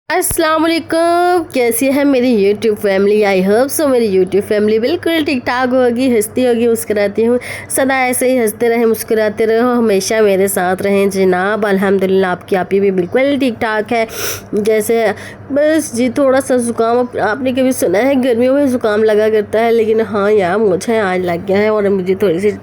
अस्सलाम वालेकुम। कैसी है मेरी YouTube family? I hope so मेरी यूट्यूब फैमिली बिल्कुल ठीक ठाक होगी, हंसती होगी, मुस्कुराती हूँ। सदा ऐसे ही हंसते रहें, मुस्कुराते रहो, हमेशा मेरे साथ रहें जनाब। अल्हम्दुलिल्लाह आपकी आप ही भी बिल्कुल ठीक ठाक है। जैसे बस जी थोड़ा सा ज़ुकाम, आपने कभी सुना है गर्मियों में ज़ुकाम लगा करता है, लेकिन हाँ यार मुझे आज लग गया है और मुझे थोड़ी सी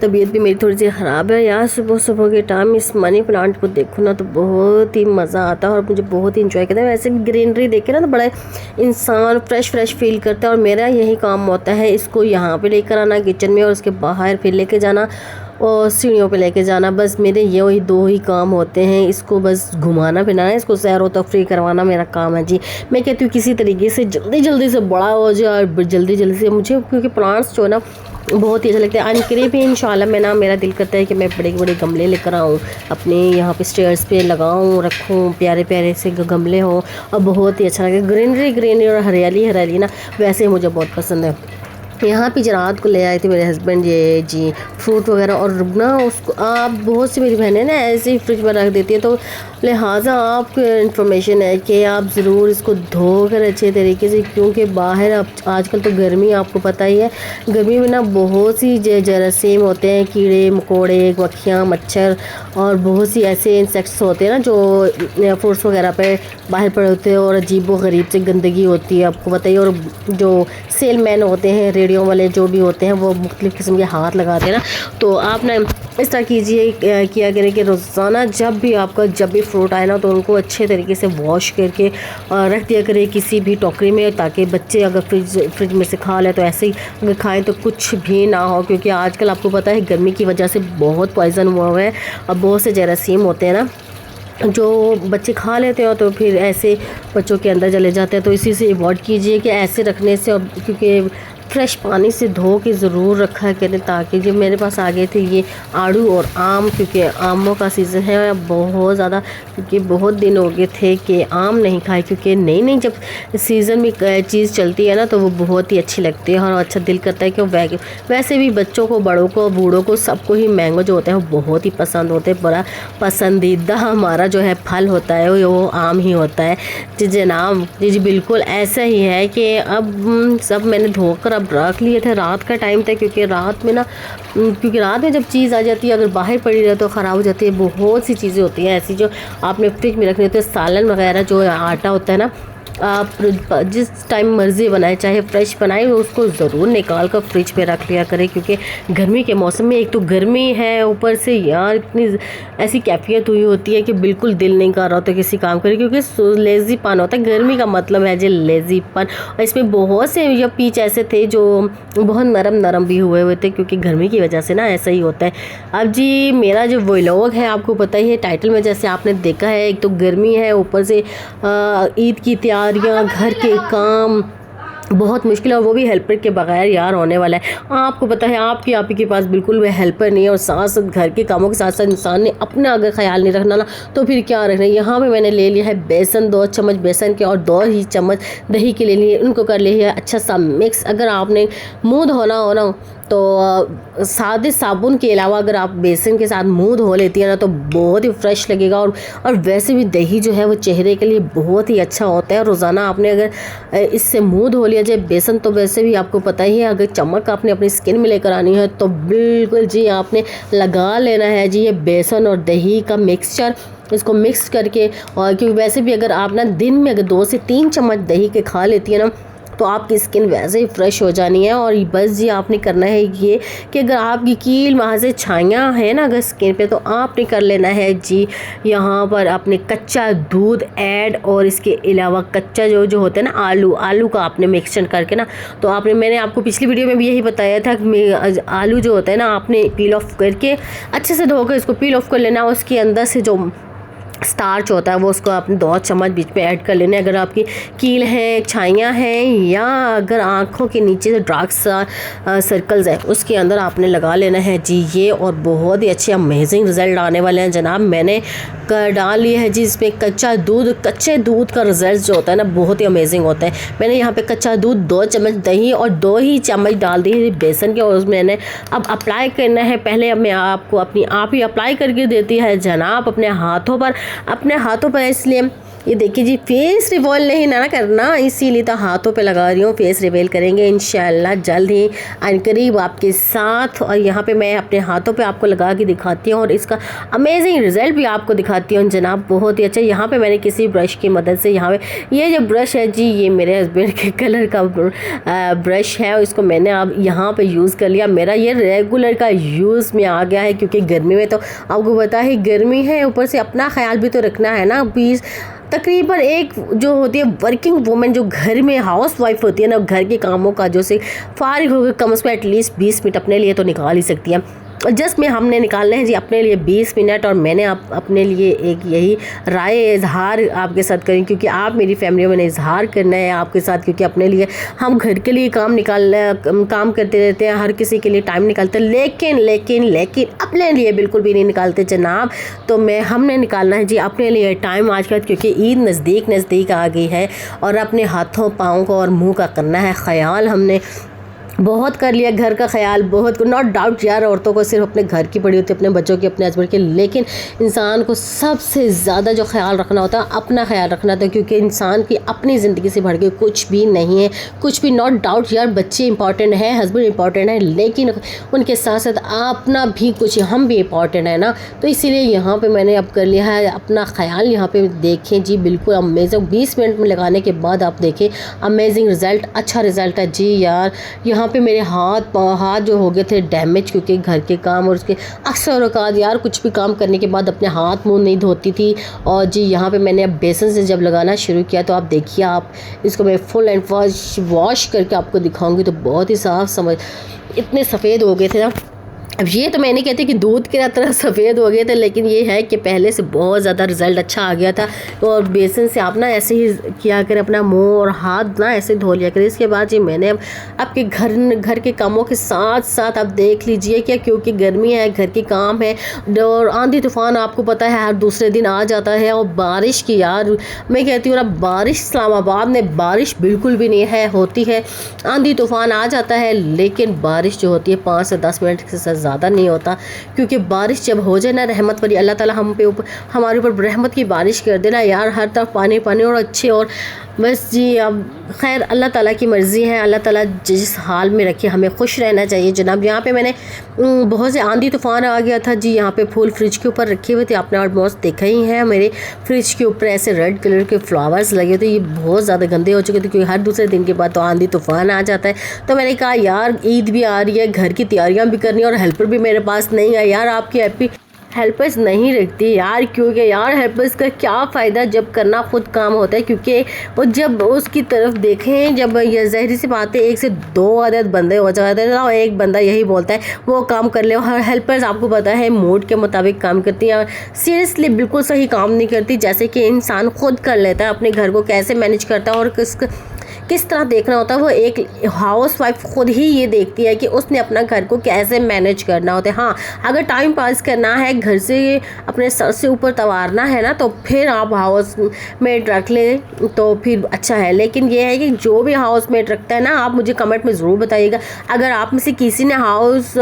तबीयत भी मेरी थोड़ी सी ख़राब है यार। सुबह सुबह के टाइम इस मनी प्लांट को देखो ना तो बहुत ही मज़ा आता है और मुझे बहुत ही इंजॉय करता है। वैसे भी ग्रीनरी देख के ना तो बड़ा इंसान फ्रेश फ्रेश फील करता है और मेरा यही काम होता है, इसको यहाँ पे लेकर आना किचन में और उसके बाहर फिर लेके जाना और सीढ़ियों पे लेके जाना। बस मेरे ये वही दो ही काम होते हैं। इसको बस घुमाना फिराना, इसको सैर व तफरीह करवाना मेरा काम है जी। मैं कहती हूँ किसी तरीके से जल्दी जल्दी से बड़ा हो जाए और जल्दी जल्दी से मुझे, क्योंकि प्लांट्स जो है ना बहुत ही अच्छा लगता है। अनकरीब भी इंशाल्लाह मैं ना, मेरा दिल करता है कि मैं बड़े बड़े गमले लेकर आऊँ, अपने यहाँ पे स्टेयर्स पे लगाऊँ, रखूँ, प्यारे प्यारे से गमले हों और बहुत ही अच्छा लगे। ग्रीनरी ग्रीनरी और हरियाली हरियाली ना वैसे ही मुझे बहुत पसंद है। यहाँ पे रात को ले आए थे मेरे हस्बैंड ये जी फ्रूट वगैरह, और ना उसको आप बहुत सी मेरी बहनें ना ऐसे ही फ्रिज में रख देती है, तो लिहाजा आपको इन्फॉर्मेशन है कि आप ज़रूर इसको धोकर अच्छे तरीके से, क्योंकि बाहर अब आजकल तो गर्मी आपको पता ही है, गर्मी में ना बहुत सी जरासीम होते हैं, कीड़े मकोड़े, मक्खियाँ, मच्छर और बहुत सी ऐसे इंसेक्ट्स होते हैं ना जो फ्रूट्स वगैरह पे बाहर पड़े होते हैं और अजीब व गरीब से गंदगी होती है आपको बताइए। और जो सेलमैन होते हैं, रेडियो वाले जो भी होते हैं, वो मुख्तलिफ़ किस्म के हाथ लगाते हैं ना, तो आप ना इस तरह कीजिए, किया करें कि रोज़ाना जब भी फ्रूट आए ना तो उनको अच्छे तरीके से वॉश करके रख दिया करें किसी भी टोकरी में, ताकि बच्चे अगर फ्रिज में से खा लें तो ऐसे ही अगर खाएं तो कुछ भी ना हो, क्योंकि आजकल आपको पता है गर्मी की वजह से बहुत पॉइज़न हुआ है और बहुत से जरासीम होते हैं ना जो बच्चे खा लेते हो, तो फिर ऐसे बच्चों के अंदर चले जाते हैं। तो इसी से अवॉइड कीजिए कि ऐसे रखने से, और क्योंकि फ्रेश पानी से धो के ज़रूर रखा करें, ताकि जो मेरे पास आ गए थे ये आड़ू और आम, क्योंकि आमों का सीज़न है बहुत ज़्यादा, क्योंकि बहुत दिन हो गए थे कि आम नहीं खाए, क्योंकि नई नई जब सीज़न में चीज़ चलती है ना तो वो बहुत ही अच्छी लगती है और अच्छा दिल करता है कि वैसे भी बच्चों को, बड़ों को, बूढ़ों को, सबको ही मैंगो जो होते हैं वो बहुत ही पसंद होते हैं। बड़ा पसंदीदा हमारा जो है फल होता है वो आम ही होता है जी जनाब। जी बिल्कुल ऐसा ही है कि अब सब मैंने धोकर अब रख लिए थे, रात का टाइम था, क्योंकि रात में जब चीज़ आ जाती है अगर बाहर पड़ी रहे तो ख़राब हो जाती है। बहुत सी चीज़ें होती हैं ऐसी जो आपने फ्रिज में रखनी होती है। सालन वगैरह जो आटा होता है ना, आप जिस टाइम मर्ज़ी बनाए, चाहे फ्रेश बनाए, उसको ज़रूर निकाल कर फ्रिज पे रख लिया करें, क्योंकि गर्मी के मौसम में एक तो गर्मी है, ऊपर से यार इतनी ऐसी कैफियत हुई होती है कि बिल्कुल दिल नहीं कर रहा होता किसी काम करे, क्योंकि लेज़ीपन होता है। गर्मी का मतलब है जी लेज़ीपन। और इसमें बहुत से या पीच ऐसे थे जो बहुत नरम भी हुए थे, क्योंकि गर्मी की वजह से ना ऐसा ही होता है। अब जी मेरा जो व्लॉग है आपको पता ही है, टाइटल में जैसे आपने देखा है, एक तो गर्मी है, ऊपर से ईद की तैयारियां, घर के काम, बहुत मुश्किल है, और वो भी हेल्पर के बगैर यार होने वाला है। आपको पता है आपकी आप ही के पास बिल्कुल वह हेल्पर नहीं है, और साथ साथ घर के कामों के साथ साथ इंसान ने अपना अगर ख्याल नहीं रखना ना तो फिर क्या रखना है। यहाँ पे मैंने ले लिया है बेसन, 2 चम्मच बेसन के और 2 ही चम्मच दही के ले लिए, उनको कर लिया है अच्छा सा मिक्स। अगर आपने मुँह धोना हो ना तो सादे साबुन के अलावा अगर आप बेसन के साथ मुंह धो लेती है ना तो बहुत ही फ्रेश लगेगा। और वैसे भी दही जो है वो चेहरे के लिए बहुत ही अच्छा होता है। रोज़ाना आपने अगर इससे मुंह धो लिया जाए, बेसन तो वैसे भी आपको पता ही है, अगर चमक आपने अपनी स्किन में लेकर आनी है तो बिल्कुल जी आपने लगा लेना है जी ये बेसन और दही का मिक्सचर। इसको मिक्स करके, और क्योंकि वैसे भी अगर आप ना दिन में अगर 2 से 3 चम्मच दही के खा लेती है ना तो आपकी स्किन वैसे ही फ्रेश हो जानी है। और बस जी आपने करना है ये कि अगर आपकी कील वहाँ से छाइयाँ हैं ना अगर स्किन पे, तो आपने कर लेना है जी यहाँ पर अपने कच्चा दूध ऐड, और इसके अलावा कच्चा जो होता है ना आलू का आपने मिक्सचर करके ना, तो मैंने आपको पिछली वीडियो में भी यही बताया था कि आलू जो होता है ना आपने पील ऑफ करके अच्छे से धोकर इसको पील ऑफ कर लेना। उसके अंदर से जो स्टार्च होता है वो उसको आपने 2 चम्मच बीच में ऐड कर लेने। अगर आपकी कील है, छाइयाँ हैं, या अगर आँखों के नीचे जो डार्क सर्कल्स हैं उसके अंदर आपने लगा लेना है जी ये, और बहुत ही अच्छे अमेजिंग रिज़ल्ट आने वाले हैं जनाब। मैंने डाल लिया है जी इसमें कच्चा दूध। कच्चे दूध का रिज़ल्ट जो होता है ना बहुत ही अमेजिंग होता है। मैंने यहाँ पे कच्चा दूध, 2 चम्मच दही और 2 ही चम्मच डाल दिए बेसन के, और उसमें मैंने अब अप्लाई करना है। पहले अब मैं आपको अपनी आप ही अप्लाई करके देती है जनाब अपने हाथों पर इसलिए ये देखिए जी, फेस रिवॉल नहीं ना करना, इसीलिए तो हाथों पे लगा रही हूँ। फेस रिवील करेंगे इंशाल्लाह जल्द ही करीब आपके साथ। और यहाँ पे मैं अपने हाथों पे आपको लगा के दिखाती हूँ और इसका अमेजिंग रिजल्ट भी आपको दिखाती हूँ जनाब, बहुत ही अच्छा। यहाँ पे मैंने किसी ब्रश की मदद से, यहाँ पे ये जो ब्रश है जी, ये मेरे हस्बैंड के कलर का ब्रश है, इसको मैंने अब यहाँ पे यूज़ कर लिया। मेरा ये रेगुलर का यूज़ में आ गया है, क्योंकि गर्मी में तो आपको पता है गर्मी है, ऊपर से अपना ख्याल भी तो रखना है ना। प्लीज़ तकरीबन एक जो होती है वर्किंग वूमेन, जो घर में हाउस वाइफ होती है ना, घर के कामों का जो से फारिग होकर कम से कम एटलीस्ट 20 मिनट अपने लिए तो निकाल ही सकती है। जस्ट में हमने निकालने हैं जी अपने लिए 20 मिनट। और मैंने अपने लिए एक यही राय इजहार आपके साथ करें, क्योंकि आप मेरी फैमिली में इजहार करना है आपके साथ, क्योंकि अपने लिए हम घर के लिए काम करते रहते हैं, हर किसी के लिए टाइम निकालते हैं, लेकिन अपने लिए बिल्कुल भी नहीं निकालते जनाब। तो हमने निकालना है जी अपने लिए टाइम आजकल, क्योंकि ईद नज़दीक आ गई है और अपने हाथों पाँव को और मुँह का करना है ख्याल। हमने बहुत कर लिया घर का ख्याल, बहुत नॉट डाउट यार, औरतों को सिर्फ अपने घर की पड़ी होती है, अपने बच्चों की, अपने हस्बैंड की, लेकिन इंसान को सबसे ज़्यादा जो ख्याल रखना होता है अपना ख्याल रखना होता है, क्योंकि इंसान की अपनी ज़िंदगी से बढ़ के कुछ भी नहीं है, कुछ भी। नॉट डाउट यार, बच्चे इंपॉर्टेंट है, हस्बैंड इंपॉर्टेंट है, लेकिन उनके साथ साथ अपना भी कुछ, हम भी इंपॉर्टेंट है ना। तो इसीलिए यहाँ पर मैंने अब कर लिया है अपना ख्याल। यहाँ पर देखें जी, बिल्कुल अमेजिंग, 20 मिनट में लगाने के बाद आप देखें अमेजिंग रिज़ल्ट, अच्छा रिज़ल्ट है जी यार। यहाँ पे मेरे हाथ जो हो गए थे डैमेज, क्योंकि घर के काम और उसके अक्सर औकात यार कुछ भी काम करने के बाद अपने हाथ मुंह नहीं धोती थी। और जी यहाँ पे मैंने अब बेसन से जब लगाना शुरू किया, तो आप देखिए, आप इसको मैं फुल एंड वॉश करके आपको दिखाऊंगी, तो बहुत ही साफ समझ, इतने सफ़ेद हो गए थे ना। अब ये तो मैं नहीं कहती कि दूध की तरह सफ़ेद हो गए थे, लेकिन ये है कि पहले से बहुत ज़्यादा रिज़ल्ट अच्छा आ गया था। तो और बेसन से आप ना ऐसे ही किया करें, अपना मुंह और हाथ ना ऐसे धो लिया करें। इसके बाद जी मैंने अब आपके घर के कामों के साथ साथ आप देख लीजिए क्या, क्योंकि गर्मी है, घर के काम है और आंधी तूफ़ान आपको पता है हर दूसरे दिन आ जाता है। और बारिश की यार मैं कहती हूँ ना, बारिश इस्लामाबाद में बारिश बिल्कुल भी नहीं है, होती है आंधी तूफ़ान आ जाता है, लेकिन बारिश जो होती है 5 से 10 मिनट से ज़्यादा नहीं होता। क्योंकि बारिश जब हो जाए ना, रहमत वाली, अल्लाह ताला हमारे ऊपर रहमत की बारिश कर देना यार, हर तरफ पानी पानी और अच्छे। और बस जी अब खैर अल्लाह ताला की मर्ज़ी है, अल्लाह ताला जिस हाल में रखे, हमें खुश रहना चाहिए जनाब। यहाँ पे मैंने बहुत से आंधी तूफ़ान आ गया था जी, यहाँ पे फूल फ्रिज के ऊपर रखे हुए थे, आपने ऑलमोस्ट देखा ही है। मेरे फ्रिज के ऊपर ऐसे रेड कलर के फ्लावर्स लगे थे, ये बहुत ज़्यादा गंदे हो चुके थे, क्योंकि हर दूसरे दिन के बाद तो आंधी तूफ़ान आ जाता है। तो मैंने कहा यार ईद भी आ रही है, घर की तैयारियाँ भी करनी है, और हेल्पर भी मेरे पास नहीं है यार, आपकी हैप्पी हेल्पर्स नहीं रखती यार, क्योंकि यार हेल्पर्स का क्या फ़ायदा जब करना खुद काम होता है। क्योंकि वो जब उसकी तरफ देखें, जब ये ज़हरी सी बातें, 1 से 2 अदद बंदे हो जाते हैं ना, एक बंदा यही बोलता है वो काम कर ले। और हेल्पर्स आपको पता है मूड के मुताबिक काम करती हैं, सीरियसली बिल्कुल सही काम नहीं करती, जैसे कि इंसान खुद कर लेता है अपने घर को कैसे मैनेज करता है और किस तरह देखना होता है। वो एक हाउस वाइफ खुद ही ये देखती है कि उसने अपना घर को कैसे मैनेज करना होता है। हाँ, अगर टाइम पास करना है, घर से अपने सर से ऊपर तवारना है ना, तो फिर आप हाउस मेट रख लें तो फिर अच्छा है। लेकिन ये है कि जो भी हाउस मेट रखता है ना, आप मुझे कमेंट में ज़रूर बताइएगा, अगर आप में से किसी ने हाउस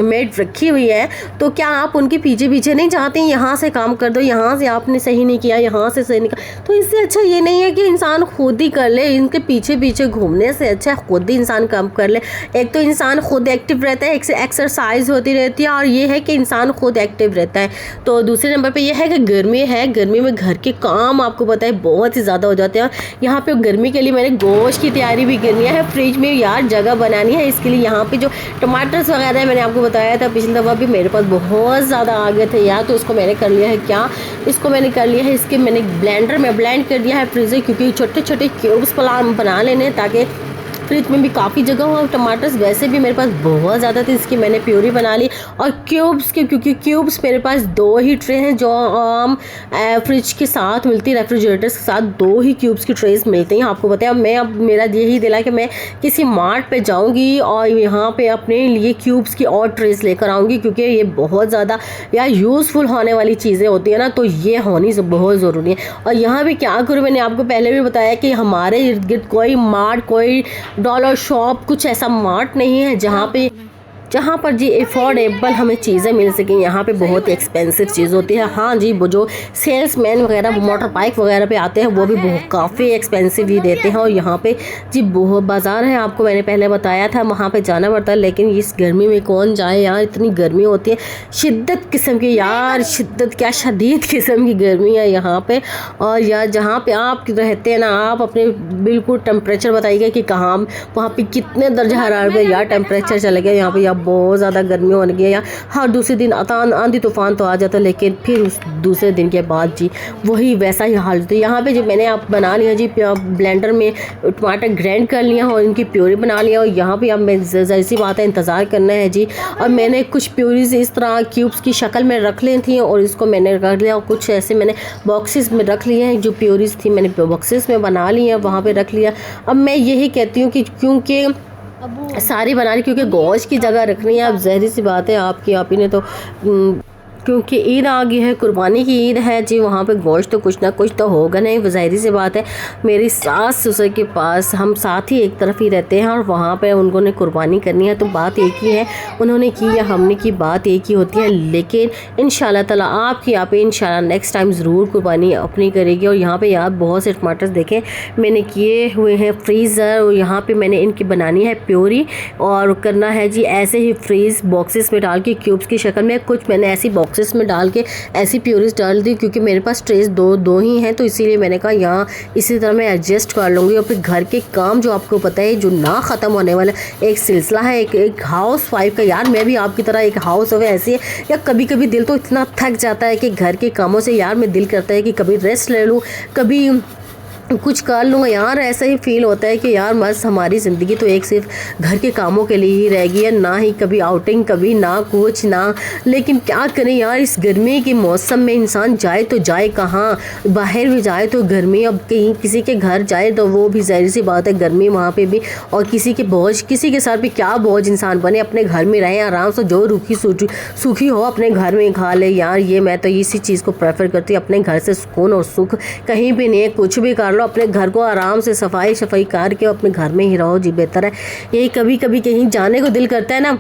मेट रखी हुई है तो क्या आप उनके पीछे नहीं जाते, यहाँ से काम कर दो, यहाँ से आपने सही नहीं किया, यहाँ से सही नहीं किया। तो इससे अच्छा ये नहीं है कि इंसान खुद ही कर ले, इनके पीछे घूमने से अच्छा खुद ही इंसान काम कर ले। एक तो इंसान खुद एक्टिव रहता है, एक्सरसाइज होती रहती है, और ये है कि इंसान खुद एक्टिव रहता है। तो दूसरे नंबर पे ये है कि गर्मी में घर के काम आपको पता है बहुत ही ज़्यादा हो जाते हैं। यहाँ पे गर्मी के लिए मैंने गोश्त की तैयारी भी करनी है, फ्रिज में यार जगह बनानी है, इसके लिए यहाँ पे जो टमाटर्स वगैरह है, मैंने आपको बताया था पिछली दफ़ा भी, मेरे पास बहुत ज़्यादा आ गए थे यार। तो इसको मैंने कर लिया है क्या, इसको मैंने कर लिया है, इसके मैंने ब्लेंडर में ब्लेंड कर दिया है फ्रिज, क्योंकि छोटे छोटे क्यूब्स बना लेने ताकि फ्रिज में भी काफ़ी जगह हो। टमाटर्स वैसे भी मेरे पास बहुत ज़्यादा थे, इसकी मैंने प्यूरी बना ली। और क्यूब्स के, क्योंकि क्यूब्स मेरे पास 2 ही ट्रे हैं जो फ्रिज के साथ मिलती है, रेफ्रिजरेटर्स के साथ 2 ही क्यूब्स की ट्रेस मिलती हैं आपको पता है। अब मेरा यही दिला कि मैं किसी मार्ट पे जाऊंगी और यहाँ पे अपने लिए क्यूब्स की और ट्रेस लेकर आऊँगी, क्योंकि ये बहुत ज़्यादा यार यूज़फुल होने वाली चीज़ें होती है ना, तो ये होनी बहुत ज़रूरी है। और यहाँ भी क्या करूँ, मैंने आपको पहले भी बताया कि हमारे इर्द गिर्द कोई मार्ट, कोई डॉलर शॉप, कुछ ऐसा मार्ट नहीं है जहाँ पे जहाँ पर जी अफोर्डेबल हमें चीज़ें मिल सकें। यहाँ पे बहुत एक्सपेंसिव चीज़ होती है। हाँ जी, वो जो सेल्समैन वगैरह मोटर बाइक वगैरह पे आते हैं वो भी बहुत काफ़ी एक्सपेंसिव ही देते हैं। और यहाँ पे जी बहुत बाज़ार है, आपको मैंने पहले बताया था, वहाँ पे जाना पड़ता है। लेकिन इस गर्मी में कौन जाए यार, इतनी गर्मी होती है, शिद्दत किस्म की यार, शिद्दत क्या शदीद किस्म की गर्मी है यहाँ पे। और यार जहाँ पे आप रहते हैं ना, आप अपने बिल्कुल टेम्परेचर बताइएगा कि कहाँ वहाँ पे कितने दर्जा हरारत है यार, टेम्परेचर चले गया यहाँ पे यार, बहुत ज़्यादा गर्मी होने लगी है यार। हर दूसरे दिन आंधी तूफान तो आ जाता है, लेकिन फिर उस दूसरे दिन के बाद जी वही वैसा ही हाल होता है। यहाँ पे जो मैंने आप बना लिया जी, ब्लेंडर में टमाटर ग्राइंड कर लिया और इनकी प्योरी बना लिया। और यहाँ पे अब मैं जैसी बात है, इंतज़ार करना है जी। और मैंने कुछ प्योरीज इस तरह क्यूब्स की शक्ल में रख ली थी और इसको मैंने रख लिया, और कुछ ऐसे मैंने बॉक्सेस में रख लिए हैं। जो प्योरीज थी मैंने बॉक्सेस में बना ली है, वहाँ पे रख लिया। अब मैं यही कहती हूँ कि क्योंकि सारी बना ली, क्योंकि गोश्त की जगह रखनी है। अब ज़ाहिर सी बात है आपकी आप ही ने तो क्योंकि ईद आ गई है, कुर्बानी की ईद है जी, वहाँ पे गोश्त तो कुछ ना कुछ तो होगा नहीं, ज़ाहिर सी बात है। मेरी सास ससुर के पास हम साथ ही एक तरफ ही रहते हैं और वहाँ पे उन्होंने कुर्बानी करनी है, तो बात एक ही है, उन्होंने की या हमने की, बात एक ही होती है। लेकिन इंशाल्लाह ताला आपकी यहाँ पे इंशाल्लाह नेक्स्ट टाइम ज़रूर कुर्बानी अपनी करेगी। और यहाँ पे यार बहुत से टमाटर देखें मैंने किए हुए हैं फ्रीज़र, और यहाँ पर मैंने इनकी बनानी है प्योरी और करना है जी ऐसे ही फ्रीज़ बॉक्सेस में डाल के क्यूब्स की शक्ल में। कुछ मैंने ऐसी बॉक्सेस में डाल के ऐसी प्योरीज डाल दी, क्योंकि मेरे पास ट्रेस दो ही हैं, तो इसीलिए मैंने कहा यहाँ इसी तरह मैं एडजस्ट कर लूँगी। और फिर घर के काम जो आपको पता है जो ना ख़त्म होने वाला एक सिलसिला है, एक हाउस वाइफ का। यार मैं भी आपकी तरह एक हाउस वाइफ ऐसी है, या कभी कभी दिल तो इतना थक जाता है कि घर के कामों से यार मैं दिल करता है कि कभी रेस्ट ले लूँ, कभी कुछ कर लूँगा यार। ऐसा ही फील होता है कि यार बस हमारी ज़िंदगी तो एक सिर्फ घर के कामों के लिए ही रह गई है, ना ही कभी आउटिंग, कभी ना कुछ ना। लेकिन क्या करें यार, इस गर्मी के मौसम में इंसान जाए तो जाए कहाँ, बाहर भी जाए तो गर्मी। अब कहीं किसी के घर जाए तो वो भी ज़ाहिर सी बात है गर्मी वहाँ पे भी, और किसी के साथ भी क्या बोझ इंसान बने, अपने घर में रहें आराम से, जो रूखी सूखी हो अपने घर में खा ले यार। ये मैं तो इसी चीज़ को प्रेफर करती हूँ, अपने घर से सुकून और सुख कहीं भी नहीं है, कुछ भी कर लो, अपने घर को आराम से सफाई करके अपने घर में ही रहो जी, बेहतर है। यही कभी कभी कहीं जाने को दिल करता है ना,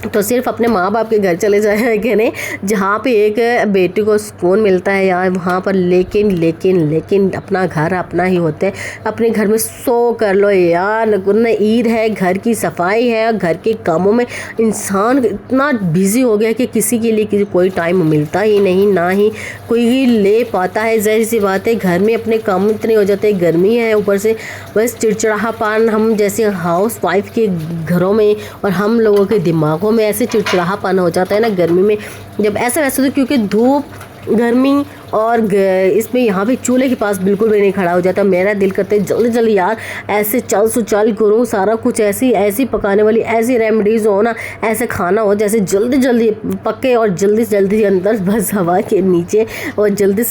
तो सिर्फ अपने माँ बाप के घर चले जाए कि नहीं, जहाँ पे एक बेटी को सुकून मिलता है यार वहाँ पर। लेकिन अपना घर अपना ही होता है, अपने घर में सो कर लो यार। न ईद है, घर की सफाई है, घर के कामों में इंसान इतना बिजी हो गया कि किसी के लिए कोई टाइम मिलता ही नहीं, ना ही कोई ले पाता है। ज़ाहिर सी बात है घर में अपने काम इतने हो जाते हैं, गर्मी है ऊपर से, बस चिड़चिड़ापन हम जैसे हाउस वाइफ के घरों में और हम लोगों के दिमागों में ऐसे चिड़चिड़ापन हो जाता है ना गर्मी में, जब ऐसा वैसे तो क्योंकि धूप गर्मी और इसमें यहाँ पे चूल्हे के पास बिल्कुल भी नहीं खड़ा हो जाता। मेरा दिल करता है जल्दी जल्दी यार ऐसे चल करूँ, सारा कुछ ऐसी पकाने वाली ऐसी रेमेडीज़ हो ना, ऐसे खाना हो जैसे जल्दी पके और जल्दी अंदर बस हवा के नीचे, और जल्दी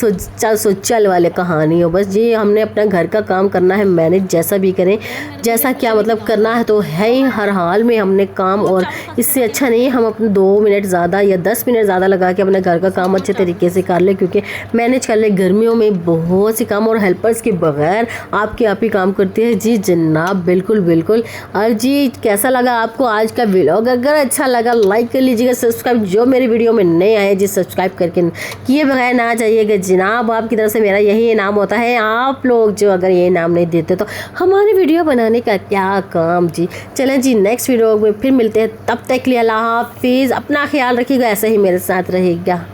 चल वाले कहानी हो। बस ये हमने अपना घर का काम करना है मैनेज, जैसा भी करें, जैसा क्या मतलब करना है तो है ही, हर हाल में हमने काम। और इससे अच्छा नहीं है हम अपने 2 मिनट ज़्यादा या 10 मिनट ज़्यादा लगा के अपने घर का काम अच्छे तरीके से कर ले, क्योंकि मैनेज कर ले। गर्मियों में बहुत सी काम और हेल्पर्स के बगैर आपके आप ही काम करती है जी जनाब, बिल्कुल। और जी कैसा लगा आपको आज का व्लॉग? अगर अच्छा लगा लाइक कर लीजिएगा, सब्सक्राइब जो मेरी वीडियो में नए आए जी सब्सक्राइब करके किए बगैर ना जाइएगा जनाब। आपकी तरफ से मेरा यही इनाम होता है, आप लोग जो अगर ये इनाम नहीं देते तो हमारी वीडियो बनाने का क्या काम जी। चलें जी नेक्स्ट वीडियो में फिर मिलते हैं, तब तक के लिए अल्लाह हाफिज़, अपना ख्याल रखिएगा, ऐसे ही मेरे साथ रहेगा।